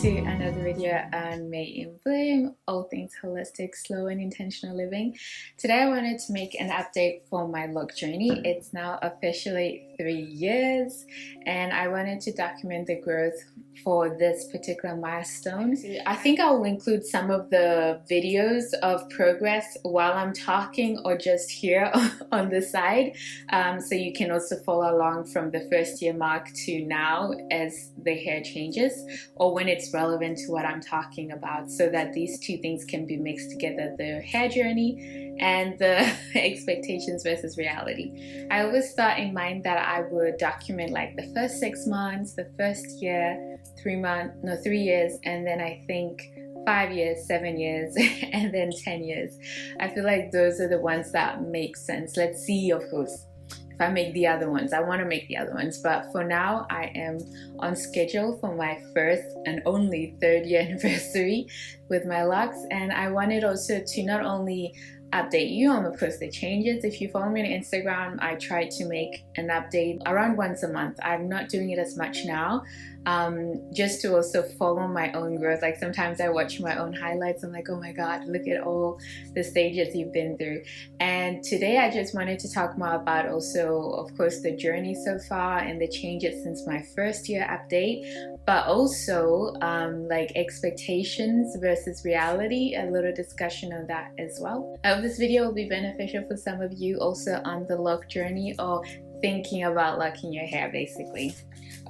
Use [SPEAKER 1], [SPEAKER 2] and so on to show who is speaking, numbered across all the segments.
[SPEAKER 1] to another video on May in Bloom, all things holistic, slow and intentional living. Today I wanted to make an update for my look journey. It's now officially 3 years and I wanted to document the growth for this particular milestone. I think I'll include some of the videos of progress while I'm talking or just here on the side, so you can also follow along from the first year mark to now as the hair changes or when it's relevant to what I'm talking about, so that these two things can be mixed together, the hair journey and the expectations versus reality. I always thought in mind that I would document like the first 6 months, the first year, 3 years, and then I think 5 years, 7 years, and then 10 years. I feel like those are the ones that make sense. Let's see, of course, if I make the other ones. I want to make the other ones, but for now I am on schedule for my first and only 3rd year anniversary with my locks. And I wanted also to not only update you on, of course, the changes. If you follow me on Instagram, I try to make an update around once a month. I'm not doing it as much now, just to also follow my own growth. Like sometimes I watch my own highlights, I'm like, oh my god, look at all the stages you've been through. And today I just wanted to talk more about also, of course, the journey so far and the changes since my first year update, but also like expectations versus reality, a little discussion on that as well. I hope this video will be beneficial for some of you also on the lock journey or thinking about locking your hair basically.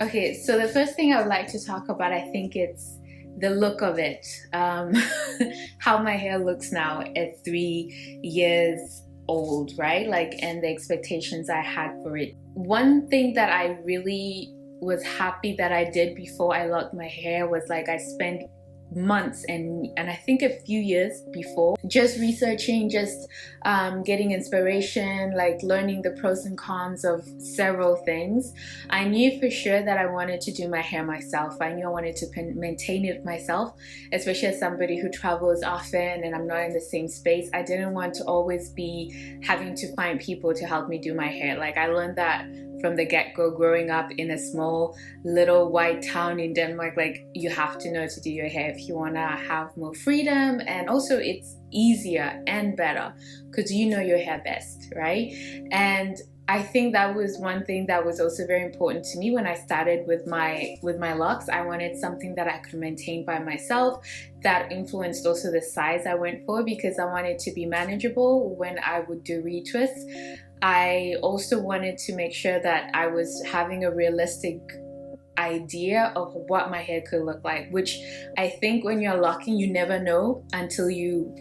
[SPEAKER 1] Okay, so the first thing I would like to talk about, I think it's the look of it, how my hair looks now at 3 years old, right? Like, and the expectations I had for it. One thing that I really was happy that I did before I locked my hair was like I spent months and I think a few years before just researching, just getting inspiration, like learning the pros and cons of several things. I knew for sure that I wanted to do my hair myself. I knew I wanted to maintain it myself, especially as somebody who travels often and I'm not in the same space. I didn't want to always be having to find people to help me do my hair. Like I learned that from the get-go growing up in a small little white town in Denmark. Like you have to know to do your hair if you want to have more freedom, and also it's easier and better because you know your hair best, right? And I think that was one thing that was also very important to me when I started with my locks. I wanted something that I could maintain by myself. That influenced also the size I went for because I wanted to be manageable when I would do retwists. I also wanted to make sure that I was having a realistic idea of what my hair could look like, which I think when you're locking, you never know until you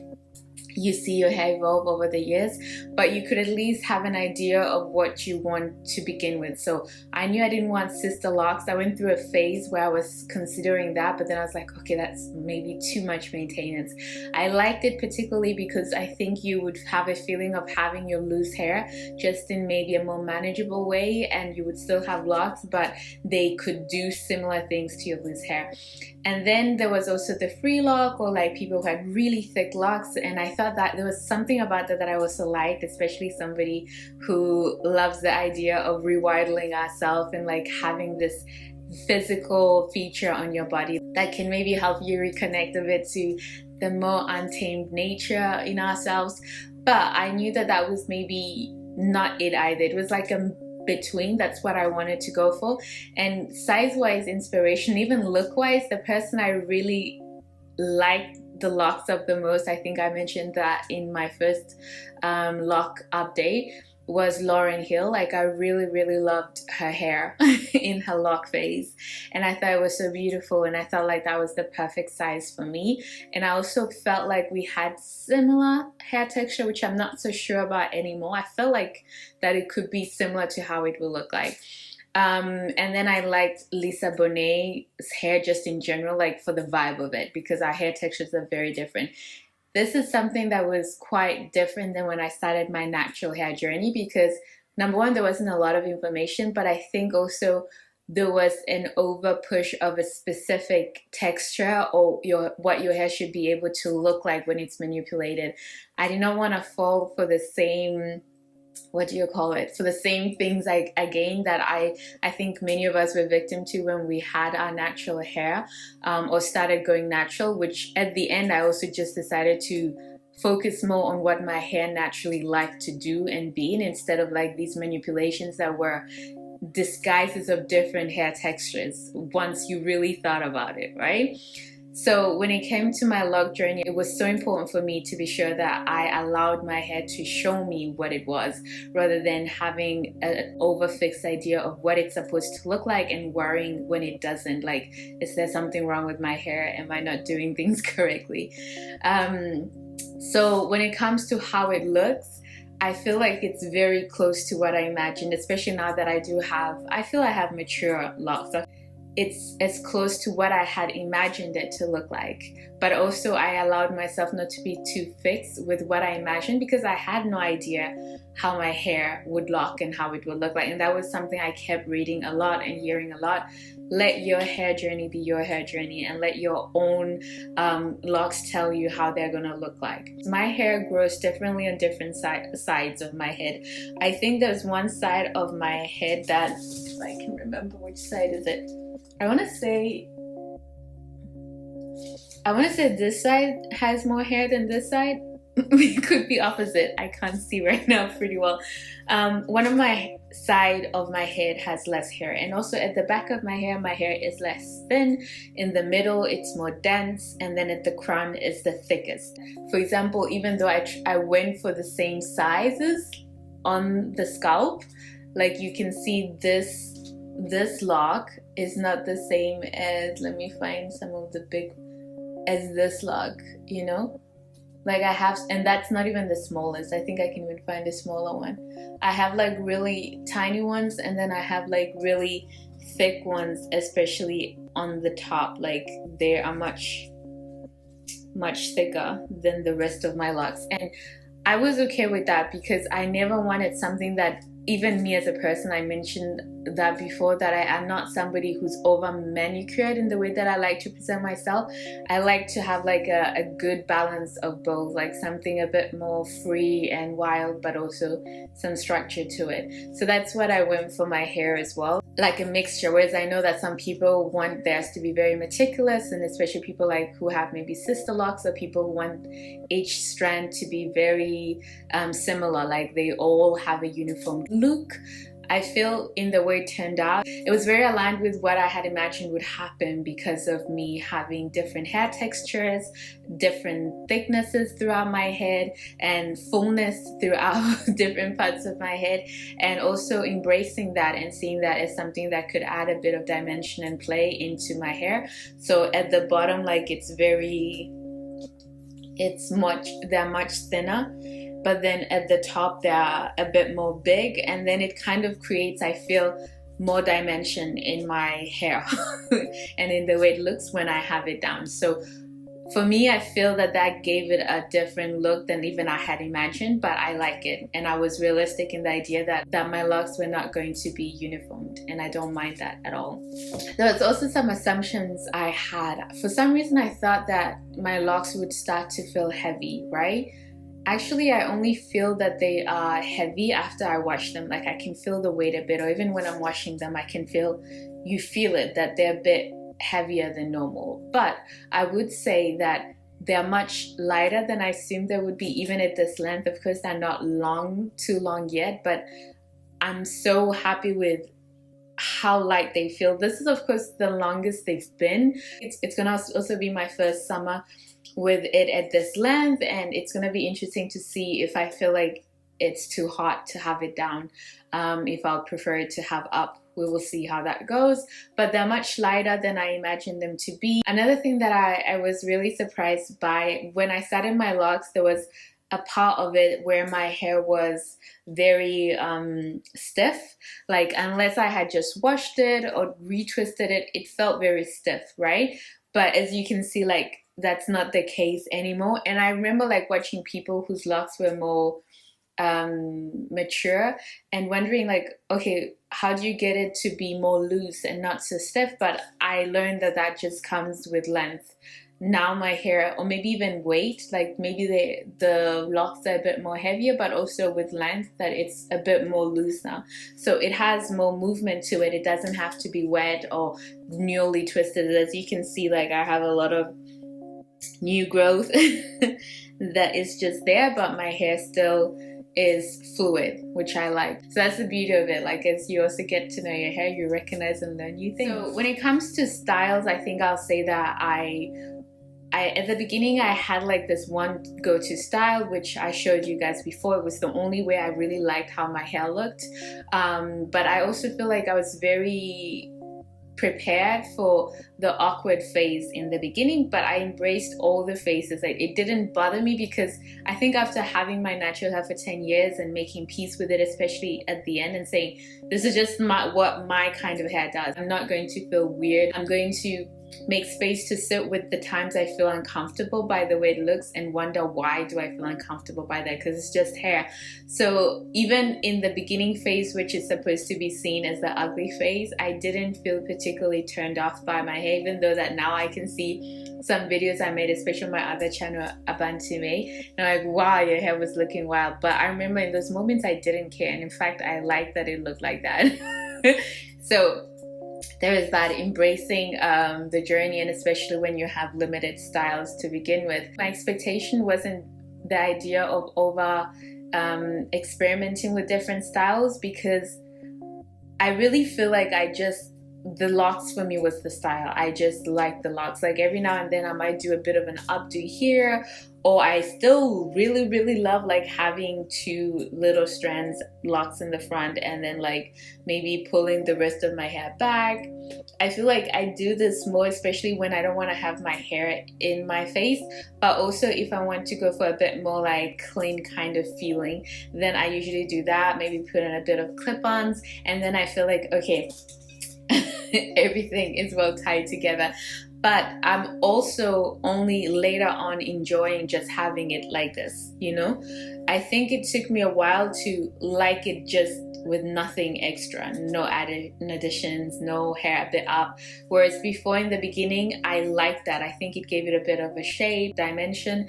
[SPEAKER 1] see your hair evolve over the years, but you could at least have an idea of what you want to begin with. So I knew I didn't want sister locks. I went through a phase where I was considering that, but then I was like, okay, that's maybe too much maintenance. I liked it particularly because I think you would have a feeling of having your loose hair just in maybe a more manageable way, and you would still have locks, but they could do similar things to your loose hair. And then there was also the free lock, or like people who had really thick locks, and I thought that there was something about that I also liked, especially somebody who loves the idea of rewilding ourselves and like having this physical feature on your body that can maybe help you reconnect a bit to the more untamed nature in ourselves. But I knew that that was maybe not it either. It was like a between. That's what I wanted to go for. And size-wise, inspiration, even look-wise, the person I really liked the locks of the most, I think I mentioned that in my first lock update, was Lauryn Hill. Like I really loved her hair in her lock phase, and I thought it was so beautiful, and I felt like that was the perfect size for me. And I also felt like we had similar hair texture, which I'm not so sure about anymore. I felt like that it could be similar to how it will look like. And then I liked Lisa Bonet's hair just in general, like for the vibe of it, because our hair textures are very different. This is something that was quite different than when I started my natural hair journey because number one, there wasn't a lot of information, but I think also there was an over push of a specific texture or what your hair should be able to look like when it's manipulated. I did not want to fall for the same what do you call it, for the same things again that I think many of us were victim to when we had our natural hair, or started going natural, which at the end I also just decided to focus more on what my hair naturally liked to do and be, instead of like these manipulations that were disguises of different hair textures once you really thought about it, right? So when it came to my lock journey, it was so important for me to be sure that I allowed my hair to show me what it was, rather than having an overfixed idea of what it's supposed to look like and worrying when it doesn't. Like, is there something wrong with my hair? Am I not doing things correctly? So when it comes to how it looks, I feel like it's very close to what I imagined, especially now that I feel I have mature locks. It's as close to what I had imagined it to look like. But also I allowed myself not to be too fixed with what I imagined, because I had no idea how my hair would look and how it would look like. And that was something I kept reading a lot and hearing a lot. Let your hair journey be your hair journey, and let your own locks tell you how they're gonna look like. My hair grows differently on different sides of my head. I think there's one side of my head that, if I can remember which side is it, I want to say this side has more hair than this side. It could be opposite. I can't see right now pretty well. One of my side of my head has less hair, and also at the back of my hair is less thin. In the middle it's more dense, and then at the crown is the thickest. For example, even though I went for the same sizes on the scalp, like you can see this lock is not the same as, let me find some of the big, as this lock, you know? Like I have, and that's not even the smallest. I think I can even find a smaller one. I have like really tiny ones, and then I have like really thick ones, especially on the top. Like they are much thicker than the rest of my locks. And I was okay with that, because I never wanted something that, even me as a person, I mentioned that before, that I am not somebody who's over manicured in the way that I like to present myself. I like to have like a good balance of both, like something a bit more free and wild, but also some structure to it. So that's what I went for my hair as well, like a mixture. Whereas I know that some people want theirs to be very meticulous, and especially people like who have maybe sister locks, or people who want each strand to be very similar, like they all have a uniform look. I feel in the way it turned out, it was very aligned with what I had imagined would happen, because of me having different hair textures, different thicknesses throughout my head, and fullness throughout different parts of my head, and also embracing that and seeing that as something that could add a bit of dimension and play into my hair. So at the bottom, like they're much thinner, but then at the top they're a bit more big, and then it kind of creates, I feel, more dimension in my hair and in the way it looks when I have it down. So for me, I feel that gave it a different look than even I had imagined, but I like it. And I was realistic in the idea that my locks were not going to be uniformed, and I don't mind that at all. There was also some assumptions I had. For some reason, I thought that my locks would start to feel heavy, right? Actually, I only feel that they are heavy after I wash them. Like I can feel the weight a bit, or even when I'm washing them, you feel it, that they're a bit heavier than normal. But I would say that they're much lighter than I assumed they would be, even at this length. Of course, they're not too long yet, but I'm so happy with how light they feel. This is, of course, the longest they've been. It's gonna also be my first summer with it at this length, and it's gonna be interesting to see if I feel like it's too hot to have it down, if I'll prefer it to have up. We will see how that goes, but they're much lighter than I imagined them to be. Another thing that I was really surprised by, when I started my locks, there was a part of it where my hair was very stiff. Like unless I had just washed it or retwisted it, it felt very stiff, right? But as you can see, like that's not the case anymore. And I remember like watching people whose locks were more mature and wondering like, okay, how do you get it to be more loose and not so stiff? But I learned that just comes with length, now my hair, or maybe even weight, like maybe the locks are a bit more heavier, but also with length that it's a bit more loose now, so it has more movement to it. It doesn't have to be wet or newly twisted. As you can see, like I have a lot of new growth that is just there, but my hair still is fluid, which I like. So that's the beauty of it. Like as you also get to know your hair, you recognize and learn new things. So when it comes to styles, I think I'll say that I at the beginning I had like this one go-to style, which I showed you guys before. It was the only way I really liked how my hair looked, but I also feel like I was very prepared for the awkward phase in the beginning, but I embraced all the phases. Like it didn't bother me, because I think after having my natural hair for 10 years and making peace with it, especially at the end, and saying this is just what my kind of hair does, I'm not going to feel weird. I'm going to make space to sit with the times I feel uncomfortable by the way it looks and wonder why do I feel uncomfortable by that, because it's just hair. So even in the beginning phase, which is supposed to be seen as the ugly phase, I didn't feel particularly turned off by my hair, even though that now I can see some videos I made, especially on my other channel, Abantume, and I'm like, wow, your hair was looking wild. But I remember in those moments I didn't care, and in fact I liked that it looked like that. So there is that, embracing the journey, and especially when you have limited styles to begin with. My expectation wasn't the idea of over experimenting with different styles, because I really feel like the locks for me was the style. I just like the locks. Like every now and then I might do a bit of an updo here, or I still really love like having two little strands locks in the front and then like maybe pulling the rest of my hair back. I feel like I do this more, especially when I don't want to have my hair in my face, but also if I want to go for a bit more like clean kind of feeling, then I usually do that, maybe put in a bit of clip-ons, and then I feel like, okay, everything is well tied together. But I'm also only later on enjoying just having it like this, you know? I think it took me a while to like it just with nothing extra, no added additions, no hair a bit up. Whereas before, in the beginning, I liked that. I think it gave it a bit of a shape, dimension.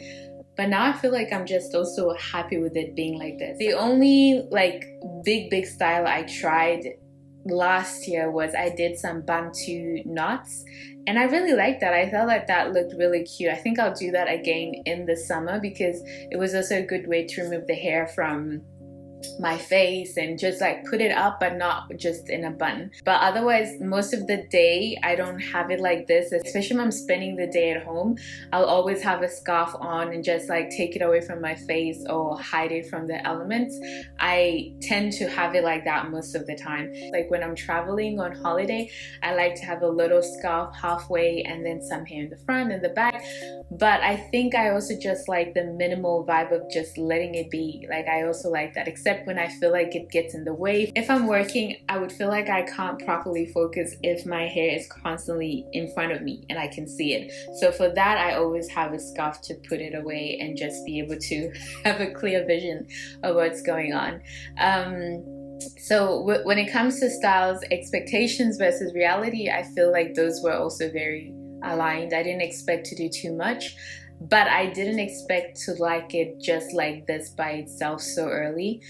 [SPEAKER 1] But now I feel like I'm just also happy with it being like this. The only like big style I tried last year was I did some Bantu knots, and I really liked that. I felt like that looked really cute. I think I'll do that again in the summer, because it was also a good way to remove the hair from my face and just like put it up, but not just in a bun. But otherwise, most of the day I don't have it like this, especially when I'm spending the day at home. I'll always have a scarf on and just like take it away from my face or hide it from the elements. I tend to have it like that most of the time. Like when I'm traveling on holiday, I like to have a little scarf halfway and then some hair in the front and the back. But I think I also just like the minimal vibe of just letting it be. Like I also like that, except when I feel like it gets in the way. If I'm working, I would feel like I can't properly focus if my hair is constantly in front of me and I can see it. So for that, I always have a scarf to put it away and just be able to have a clear vision of what's going on. So when it comes to styles, expectations versus reality, I feel like those were also very aligned. I didn't expect to do too much, but I didn't expect to like it just like this by itself so early.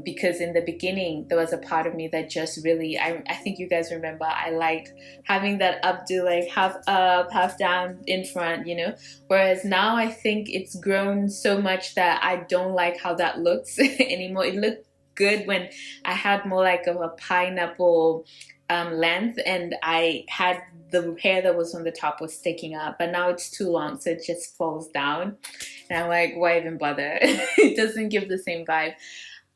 [SPEAKER 1] Because in the beginning there was a part of me that just really, I think you guys remember, I liked having that updo, like half up half down in front, you know. Whereas now I think it's grown so much that I don't like how that looks anymore. It looked good when I had more like of a pineapple length, and I had the hair that was on the top was sticking up, but now it's too long, so it just falls down, and I'm like, why even bother? It doesn't give the same vibe.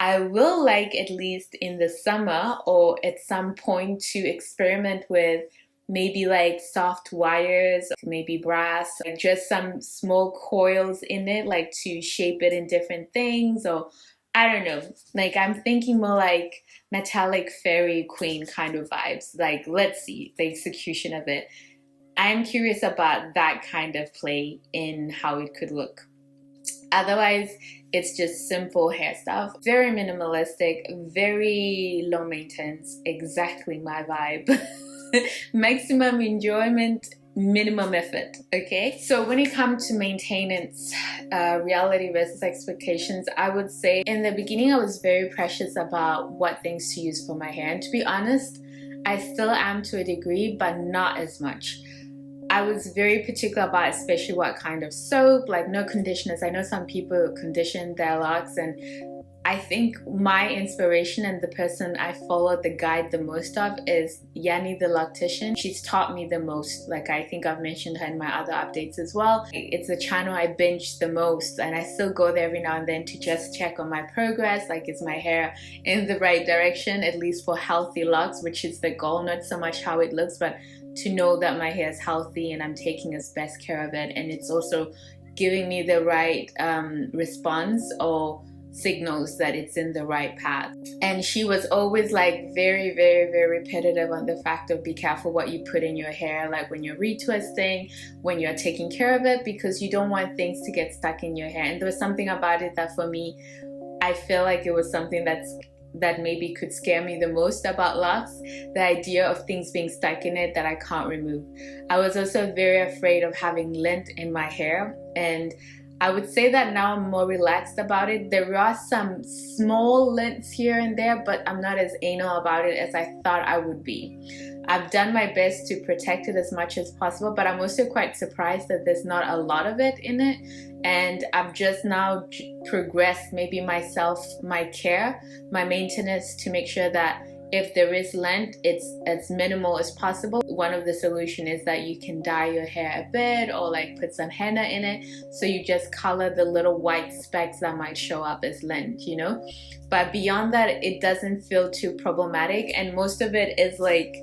[SPEAKER 1] I will like, at least in the summer or at some point, to experiment with maybe like soft wires, maybe brass, like just some small coils in it, like to shape it in different things, or I don't know, like I'm thinking more like metallic fairy queen kind of vibes. Like, let's see the execution of it. I'm curious about that kind of play in how it could look. Otherwise, it's just simple hair stuff. Very minimalistic, very low maintenance, exactly my vibe. Maximum enjoyment minimum effort. Okay, so when it comes to maintenance, reality versus expectations, I would say in the beginning I was very precious about what things to use for my hair, and to be honest, I still am to a degree, but not as much. I was very particular about especially what kind of soap, like no conditioners. I know some people condition their locks, and I think my inspiration and the person I followed the guide the most of is Yani the loctician. She's taught me the most. Like, I think I've mentioned her in my other updates as well. It's a channel I binge the most, and I still go there every now and then to just check on my progress. Like, is my hair in the right direction, at least for healthy locks, which is the goal, not so much how it looks, but to know that my hair is healthy and I'm taking as best care of it, and it's also giving me the right response or signals that it's in the right path. And she was always like very, very, very repetitive on the fact of be careful what you put in your hair, like when you're retwisting, when you're taking care of it, because you don't want things to get stuck in your hair. And there was something about it that for me, I feel like it was something that maybe could scare me the most about locks, the idea of things being stuck in it that I can't remove. I was also very afraid of having lint in my hair, and I would say that now I'm more relaxed about it. There are some small lints here and there, but I'm not as anal about it as I thought I would be. I've done my best to protect it as much as possible, but I'm also quite surprised that there's not a lot of it in it. And I've just now progressed maybe myself, my care, my maintenance, to make sure that if there is lint, it's as minimal as possible. One of the solutions is that you can dye your hair a bit or like put some henna in it, so you just color the little white specks that might show up as lint, you know? But beyond that, it doesn't feel too problematic, and most of it is like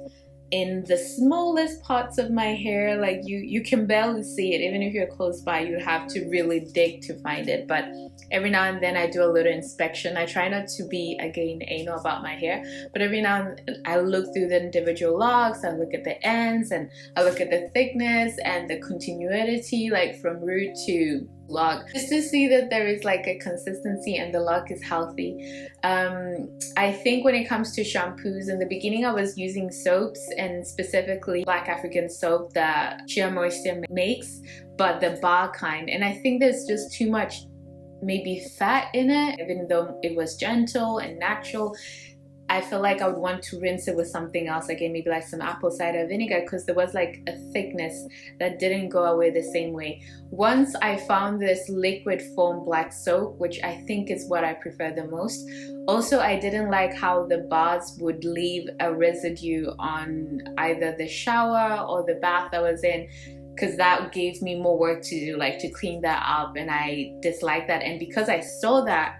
[SPEAKER 1] in the smallest parts of my hair. Like you can barely see it. Even if you're close by, you have to really dig to find it. But every now and then I do a little inspection. I try not to be, again, anal about my hair, but every now and then I look through the individual locks, I look at the ends, and I look at the thickness and the continuity, like from root to lock, just to see that there is like a consistency and the lock is healthy. I think when it comes to shampoos, in the beginning I was using soaps, and specifically Black African soap that Sheer Moisture makes, but the bar kind, and I think there's just too much maybe fat in it. Even though it was gentle and natural, I feel like I would want to rinse it with something else, again, maybe like some apple cider vinegar, because there was like a thickness that didn't go away the same way. Once I found this liquid foam black soap, which I think is what I prefer the most. Also, I didn't like how the bars would leave a residue on either the shower or the bath I was in, because that gave me more work to do, like to clean that up, and I dislike that. And because I saw that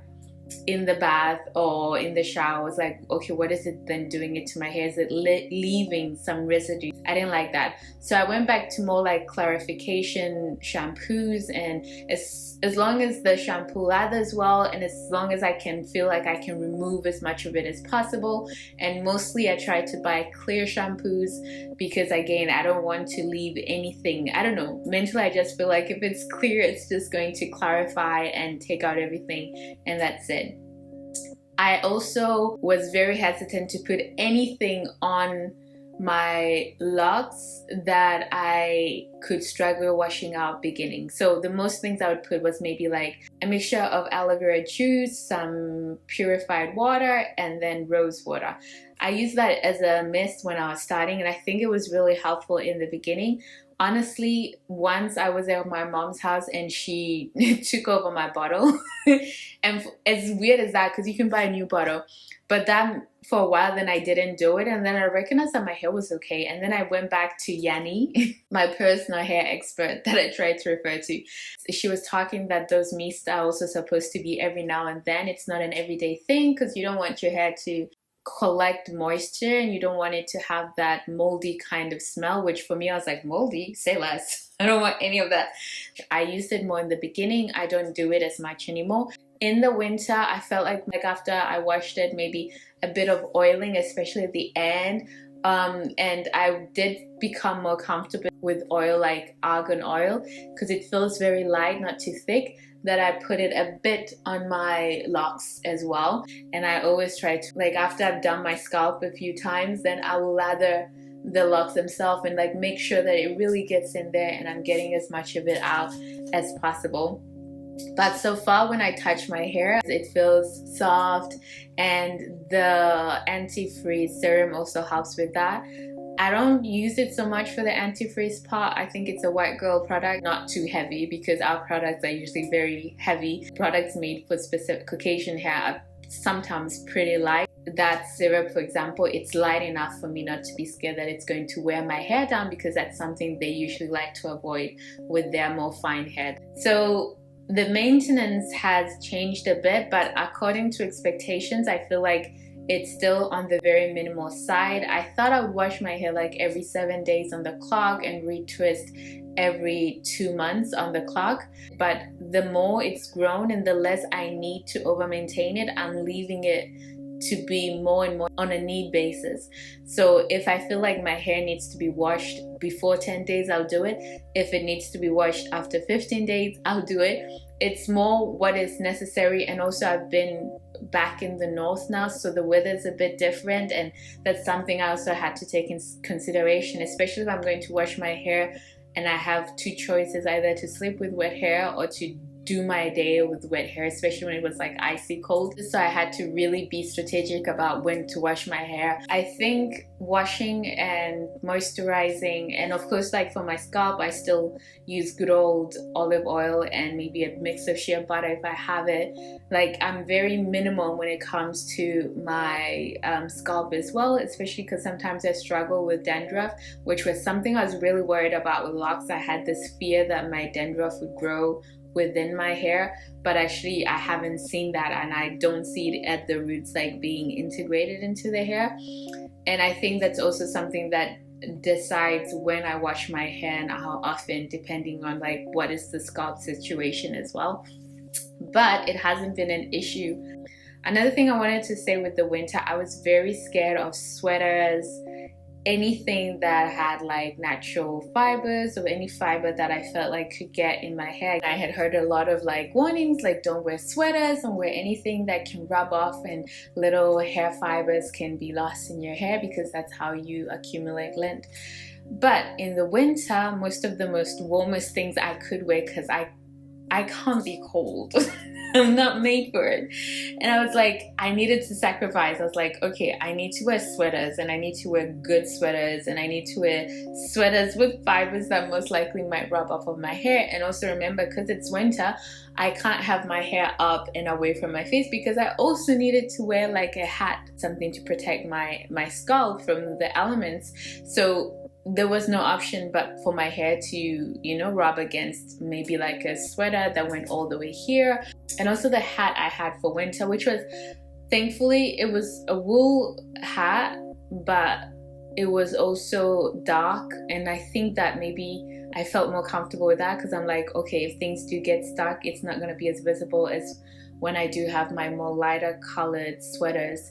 [SPEAKER 1] in the bath or in the shower, I was like, okay, what is it then doing it to my hair? Is it leaving some residue? I didn't like that, so I went back to more like clarification shampoos, and as long as the shampoo lathers well, and as long as I can feel like I can remove as much of it as possible. And mostly I try to buy clear shampoos, because again, I don't want to leave anything. I don't know, mentally I just feel like if it's clear, it's just going to clarify and take out everything, and that's it. I also was very hesitant to put anything on my locks that I could struggle washing out beginning. So the most things I would put was maybe like a mixture of aloe vera juice, some purified water, and then rose water. I used that as a mist when I was starting, and I think it was really helpful in the beginning. Honestly, once I was at my mom's house and she took over my bottle, and as weird as that, because you can buy a new bottle, but that for a while then I didn't do it, and then I recognized that my hair was okay, and then I went back to Yani, my personal hair expert that I tried to refer to. She was talking that those mists are also supposed to be every now and then. It's not an everyday thing, because you don't want your hair to collect moisture, and you don't want it to have that moldy kind of smell, which for me, I was like, moldy? Say less. I don't want any of that. I used it more in the beginning. I don't do it as much anymore. In the winter, I felt like after I washed it, maybe a bit of oiling, especially at the end. And I did become more comfortable with oil, like argan oil, because it feels very light, not too thick, that I put it a bit on my locks as well. And I always try to, like, after I've done my scalp a few times, then I will lather the locks themselves and like make sure that it really gets in there and I'm getting as much of it out as possible. But so far when I touch my hair, it feels soft, and the antifreeze serum also helps with that. I don't use it so much for the antifreeze part. I think it's a white girl product, not too heavy, because our products are usually very heavy. Products made for specific Caucasian hair are sometimes pretty light. That syrup, for example, it's light enough for me not to be scared that it's going to wear my hair down, because that's something they usually like to avoid with their more fine hair. So the maintenance has changed a bit, but according to expectations, I feel like it's still on the very minimal side. I thought I would wash my hair like every 7 days on the clock and retwist every 2 months on the clock, but the more it's grown and the less I need to over maintain it, I'm leaving it to be more and more on a need basis. So if I feel like my hair needs to be washed before 10 days, I'll do it. If it needs to be washed after 15 days, I'll do it. It's more what is necessary. And also I've been back in the north now, so the weather's a bit different, and that's something I also had to take in consideration, especially if I'm going to wash my hair and I have two choices, either to sleep with wet hair or to do my day with wet hair, especially when it was like icy cold. So I had to really be strategic about when to wash my hair. I think washing and moisturizing, and of course like for my scalp I still use good old olive oil and maybe a mix of shea butter if I have it. Like I'm very minimal when it comes to my scalp as well, especially because sometimes I struggle with dandruff, which was something I was really worried about with locks. I had this fear that my dandruff would grow within my hair, but actually I haven't seen that, and I don't see it at the roots like being integrated into the hair. And I think that's also something that decides when I wash my hair and how often, depending on like what is the scalp situation as well. But it hasn't been an issue. Another thing I wanted to say with the winter, I was very scared of sweaters, anything that had like natural fibers or any fiber that I felt like could get in my hair. I had heard a lot of like warnings, like don't wear sweaters, don't wear anything that can rub off and little hair fibers can be lost in your hair, because that's how you accumulate lint. But in the winter, most of the most warmest things I could wear, because I can't be cold. I'm not made for it. And I was like, I needed to sacrifice. I was like, okay, I need to wear sweaters, and I need to wear good sweaters, and I need to wear sweaters with fibers that most likely might rub off of my hair. And also remember, because it's winter, I can't have my hair up and away from my face, because I also needed to wear like a hat, something to protect my scalp from the elements. So there was no option but for my hair to, you know, rub against maybe like a sweater that went all the way here. And also the hat I had for winter, which was, thankfully, it was a wool hat, but it was also dark. And I think that maybe I felt more comfortable with that, because I'm like, okay, if things do get stuck, it's not going to be as visible as when I do have my more lighter colored sweaters.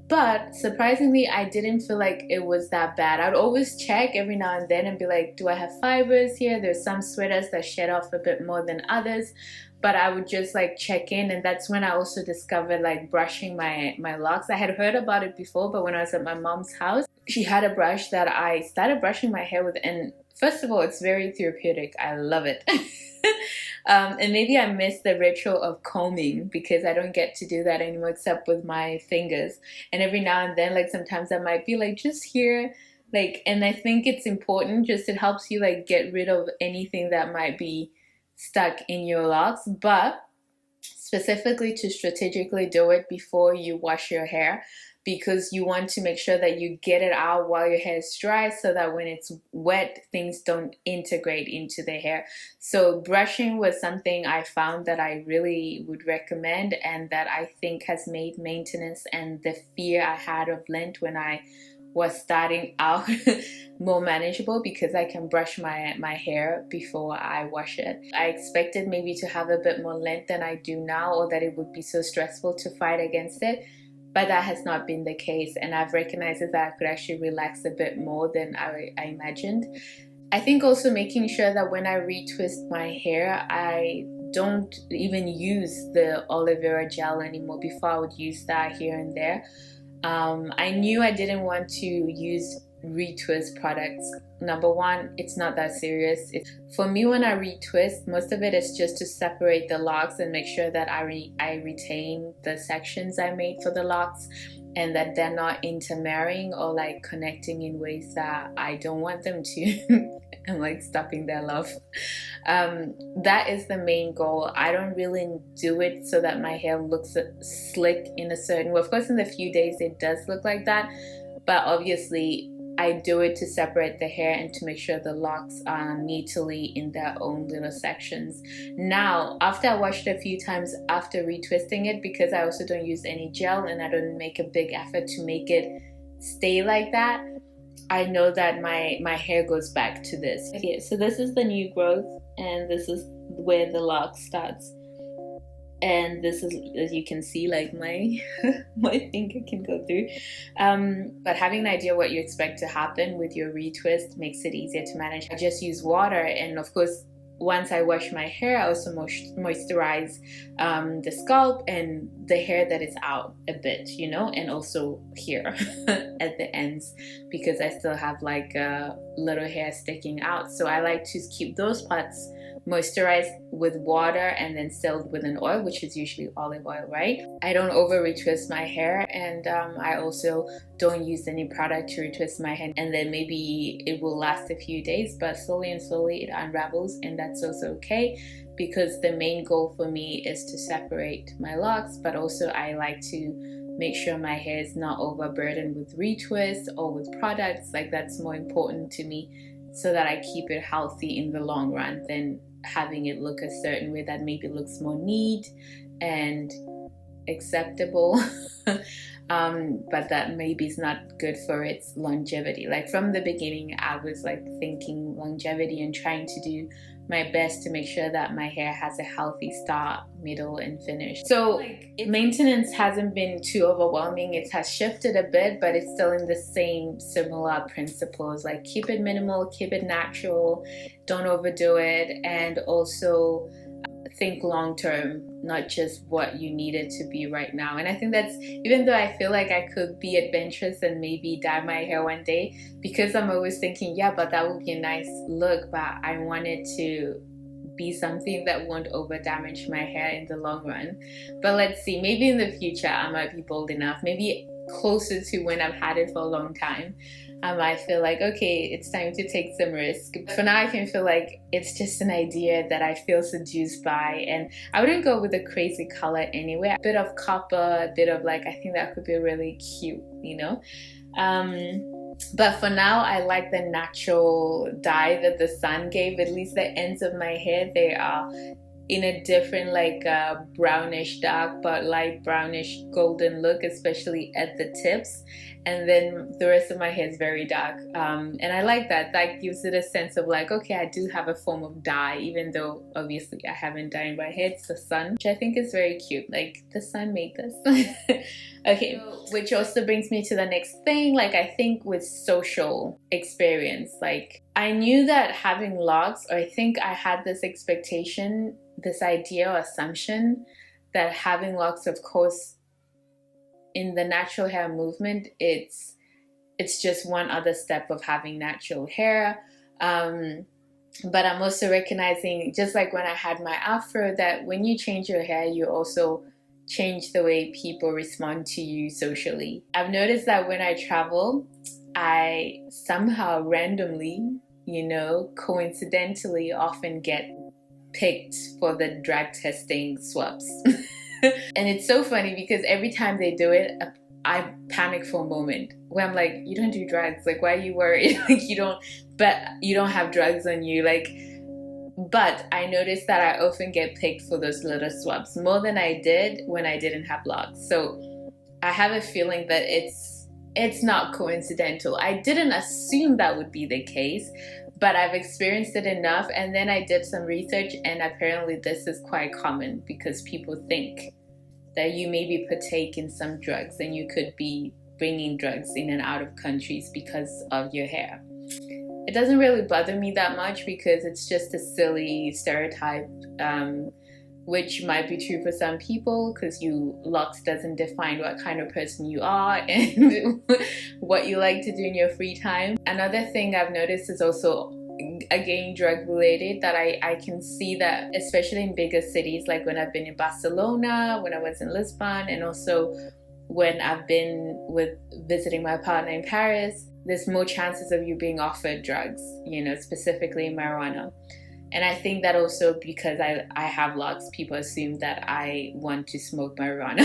[SPEAKER 1] But surprisingly, I didn't feel like it was that bad. I'd always check every now and then and be like, do I have fibers here? There's some sweaters that shed off a bit more than others, but I would just like check in. And that's when I also discovered like brushing my locks. I had heard about it before, but when I was at my mom's house, she had a brush that I started brushing my hair with, and first of all, it's very therapeutic. I love it. And maybe I miss the ritual of combing, because I don't get to do that anymore except with my fingers. And every now and then, like sometimes I might be like just here, like, and I think it's important, just it helps you like get rid of anything that might be stuck in your locks. But specifically to strategically do it before you wash your hair, because you want to make sure that you get it out while your hair is dry, so that when it's wet, things don't integrate into the hair. So brushing was something I found that I really would recommend, and that I think has made maintenance and the fear I had of lint when I was starting out more manageable, because I can brush my hair before I wash it. I expected maybe to have a bit more lint than I do now, or that it would be so stressful to fight against it. But that has not been the case, and I've recognized that I could actually relax a bit more than I imagined. I think also making sure that when I retwist my hair, I don't even use the aloe vera gel anymore. Before I would use that here and there. I knew I didn't want to use retwist products. Number one, it's not that serious. For me, when I retwist, most of it is just to separate the locks and make sure that I retain the sections I made for the locks, and that they're not intermarrying or like connecting in ways that I don't want them to and like stopping their love. That is the main goal. I don't really do it so that my hair looks slick in a certain way. Of course, in the few days it does look like that, but obviously I do it to separate the hair and to make sure the locks are neatly in their own little sections. Now, after I washed it a few times after retwisting it, because I also don't use any gel and I don't make a big effort to make it stay like that, I know that my hair goes back to this. Okay, so this is the new growth, and this is where the lock starts. And this is, as you can see, like my my finger can go through. But having an idea what you expect to happen with your retwist makes it easier to manage. I just use water, and of course, once I wash my hair, I also moisturize the scalp and the hair that is out a bit, you know, and also here at the ends, because I still have like a little hair sticking out. So I like to keep those parts moisturized with water and then sealed with an oil, which is usually olive oil, right? I don't over retwist my hair, and I also don't use any product to retwist my hair, and then maybe it will last a few days, but slowly and slowly it unravels, and that's also okay, because the main goal for me is to separate my locks, but also I like to make sure my hair is not overburdened with retwists or with products. Like, that's more important to me, so that I keep it healthy in the long run than having it look a certain way that maybe looks more neat and acceptable but that maybe is not good for its longevity. Like, from the beginning I was like thinking longevity and trying to do my best to make sure that my hair has a healthy start, middle, and finish. So like, maintenance hasn't been too overwhelming. It has shifted a bit, but it's still in the same similar principles. Like, keep it minimal, keep it natural, don't overdo it, and also think long term, not just what you need it to be right now. And I think that's, even though I feel like I could be adventurous and maybe dye my hair one day, because I'm always thinking, yeah, but that would be a nice look, but I want it to be something that won't over damage my hair in the long run. But let's see, maybe in the future I might be bold enough, maybe closer to when I've had it for a long time, I might feel like, okay, it's time to take some risk. For now, I can feel like it's just an idea that I feel seduced by, and I wouldn't go with a crazy color anyway. A bit of copper, a bit of like, I think that could be really cute, you know? But for now, I like the natural dye that the sun gave. At least the ends of my hair, they are in a different, like brownish dark, but light brownish golden look, especially at the tips. And then the rest of my hair is very dark, and I like that. That gives it a sense of like, okay, I do have a form of dye, even though obviously I haven't dyed my hair. It's the sun, which I think is very cute. Like, the sun made this. Okay, which also brings me to the next thing. Like, I think with social experience, like, I knew that having locks, or I think I had this expectation, this idea or assumption that having locks, of course, in the natural hair movement, it's just one other step of having natural hair. But I'm also recognizing, just like when I had my afro, that when you change your hair, you also change the way people respond to you socially. I've noticed that when I travel, I somehow randomly, you know, coincidentally often get picked for the drug testing swabs. And it's so funny because every time they do it, I panic for a moment where I'm like, you don't do drugs, like, why are you worried? Like, you don't have drugs on you, like. But I noticed that I often get picked for those little swabs more than I did when I didn't have locks. So I have a feeling that it's not coincidental. I didn't assume that would be the case, but I've experienced it enough. And then I did some research, and apparently this is quite common because people think that you maybe partake in some drugs and you could be bringing drugs in and out of countries because of your hair. It doesn't really bother me that much because it's just a silly stereotype which might be true for some people because locks doesn't define what kind of person you are and what you like to do in your free time. Another thing I've noticed is also, again, drug related, that I can see that especially in bigger cities, like when I've been in Barcelona, when I was in Lisbon, and also when I've been visiting my partner in Paris, there's more chances of you being offered drugs, you know, specifically marijuana. And I think that also because I have locks, people assume that I want to smoke marijuana.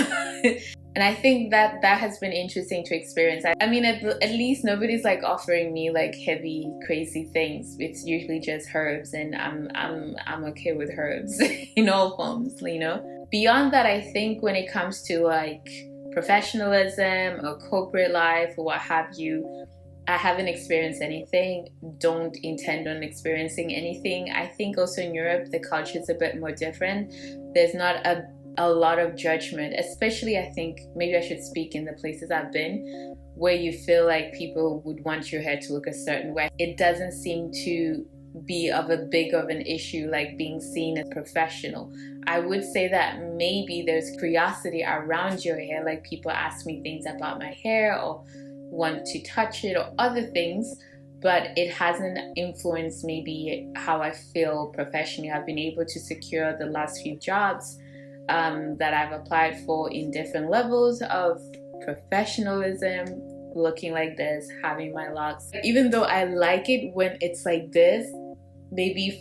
[SPEAKER 1] And I think that has been interesting to experience. I mean, at least nobody's like offering me like heavy, crazy things. It's usually just herbs, and I'm okay with herbs in all forms, you know. Beyond that, I think when it comes to like professionalism or corporate life or what have you, I haven't experienced anything, don't intend on experiencing anything. I think also in Europe, the culture is a bit more different. There's not a lot of judgment, especially I think, maybe I should speak in the places I've been, where you feel like people would want your hair to look a certain way. It doesn't seem to be of a big of an issue like being seen as professional. I would say that maybe there's curiosity around your hair, like people ask me things about my hair or want to touch it or other things, but it hasn't influenced maybe how I feel professionally. I've been able to secure the last few jobs that I've applied for in different levels of professionalism, looking like this, having my locks. Even though I like it when it's like this, maybe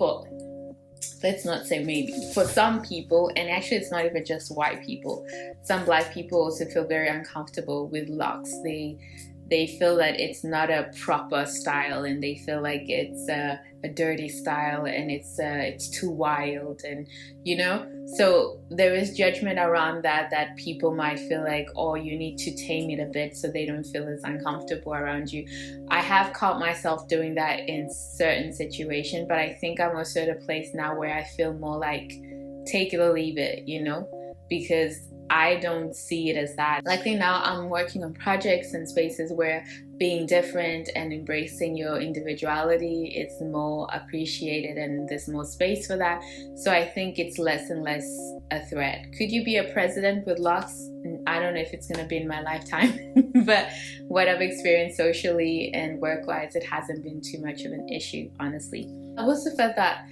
[SPEAKER 1] let's not say maybe, for some people, and actually it's not even just white people, some black people also feel very uncomfortable with locks. They feel that it's not a proper style, and they feel like it's a dirty style, and it's too wild, and you know. So there is judgment around that people might feel like, oh, you need to tame it a bit so they don't feel as uncomfortable around you. I have caught myself doing that in certain situations, but I think I'm also at a place now where I feel more like take it or leave it, you know, because I don't see it as that. Luckily now I'm working on projects and spaces where being different and embracing your individuality is more appreciated, and there's more space for that. So I think it's less and less a threat. Could you be a president with locks? I don't know if it's gonna be in my lifetime, but what I've experienced socially and work-wise, it hasn't been too much of an issue, honestly. I've also felt that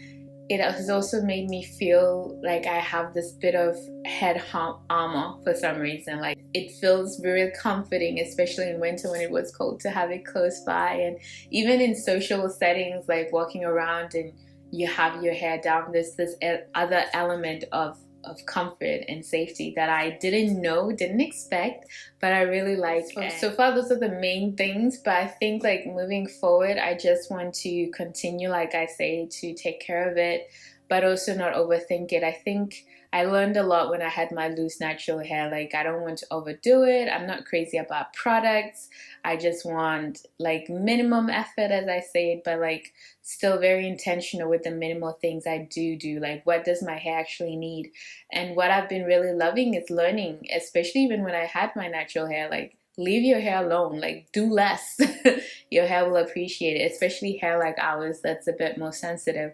[SPEAKER 1] it has also made me feel like I have this bit of head armor for some reason. Like it feels very comforting, especially in winter when it was cold, to have it close by. And even in social settings, like walking around and you have your hair down, there's this other element of comfort and safety that I didn't expect, but I really like. So far those are the main things, but I think like moving forward, I just want to continue, like I say, to take care of it, but also not overthink it. I think I learned a lot when I had my loose natural hair. Like I don't want to overdo it. I'm not crazy about products. I just want like minimum effort, as I say it, but like still very intentional with the minimal things I do. Like what does my hair actually need? And what I've been really loving is learning, especially even when I had my natural hair, like leave your hair alone, like do less. Your hair will appreciate it, especially hair like ours that's a bit more sensitive.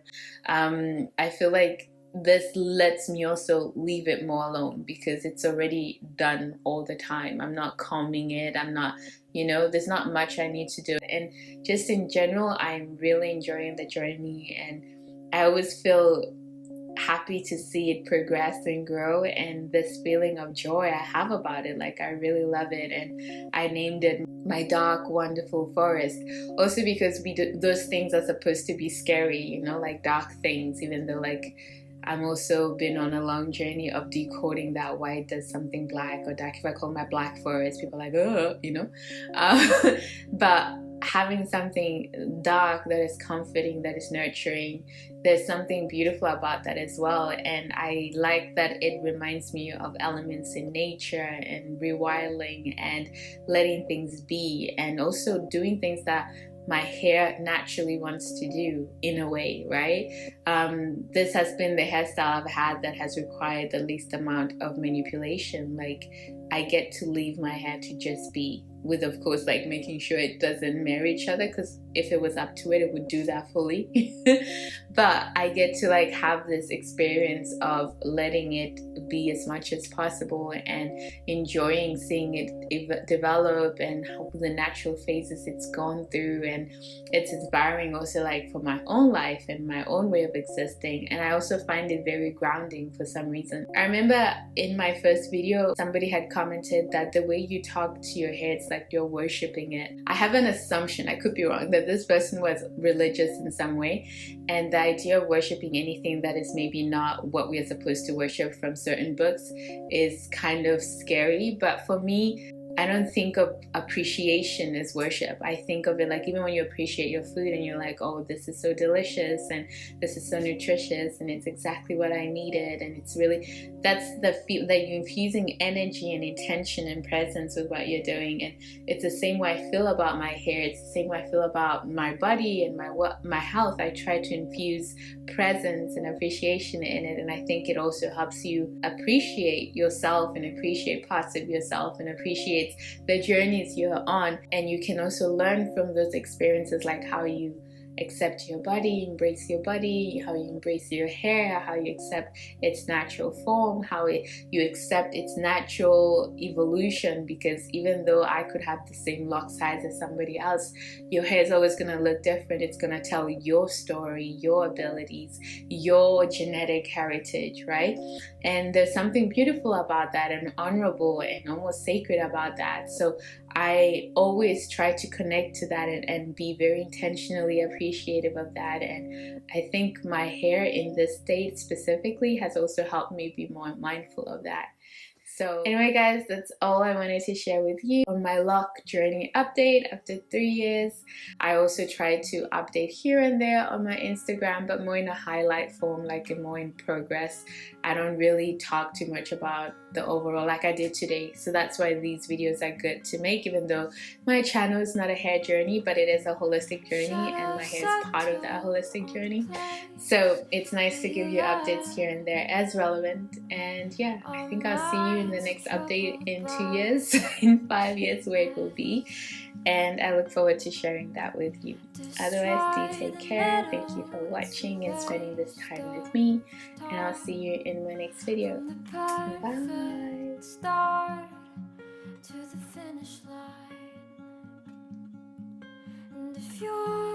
[SPEAKER 1] I feel like this lets me also leave it more alone because it's already done all the time. I'm not combing it, I'm not, you know, there's not much I need to do. And just in general, I'm really enjoying the journey, and I always feel happy to see it progress and grow, and this feeling of joy I have about it. Like I really love it, and I named it my dark wonderful forest, also because those things are supposed to be scary, you know, like dark things, even though like I'm also been on a long journey of decoding that. Why does something black or dark? If I call my black forest, people are like, oh, you know. But having something dark that is comforting, that is nurturing, there's something beautiful about that as well. And I like that it reminds me of elements in nature and rewilding and letting things be, and also doing things that my hair naturally wants to do in a way, right? This has been the hairstyle I've had that has required the least amount of manipulation. Like I get to leave my hair to just be, with of course like making sure it doesn't mirror each other, because if it was up to it, it would do that fully. But I get to like have this experience of letting it be as much as possible and enjoying seeing it develop and how the natural phases it's gone through. And it's inspiring also like for my own life and my own way of existing. And I also find it very grounding for some reason. I remember in my first video somebody had commented that the way you talk to your hair, it's like you're worshipping it. I have an assumption, I could be wrong, that this person was religious in some way, and the idea of worshipping anything that is maybe not what we are supposed to worship from certain books is kind of scary. But for me, I don't think of appreciation as worship. I think of it like even when you appreciate your food and you're like, oh, this is so delicious and this is so nutritious and it's exactly what I needed, and it's really, that's the feel that you're infusing energy and intention and presence with what you're doing. And it's the same way I feel about my hair. It's the same way I feel about my body and my health. I try to infuse presence and appreciation in it, and I think it also helps you appreciate yourself and appreciate parts of yourself and appreciate the journeys you're on. And you can also learn from those experiences, like how you accept your body, embrace your body, how you embrace your hair, how you accept its natural form, how you accept its natural evolution. Because even though I could have the same lock size as somebody else, your hair is always going to look different. It's going to tell your story, your abilities, your genetic heritage, right? And there's something beautiful about that and honorable and almost sacred about that. So I always try to connect to that and be very intentionally appreciative of that. And I think my hair in this state specifically has also helped me be more mindful of that. So anyway guys, that's all I wanted to share with you on my lock journey update after 3 years. I also try to update here and there on my Instagram, but more in a highlight form, like more in progress. I don't really talk too much about the overall like I did today. So that's why these videos are good to make, even though my channel is not a hair journey, but it is a holistic journey and my hair is part of that holistic journey. So it's nice to give you updates here and there as relevant. And yeah, I think I'll see you in the next update in 2 years, in 5 years, where it will be. And I look forward to sharing that with you. Otherwise, do take care. Thank you for watching and spending this time with me. And I'll see you in my next video. Bye. Start to the finish line. And if you're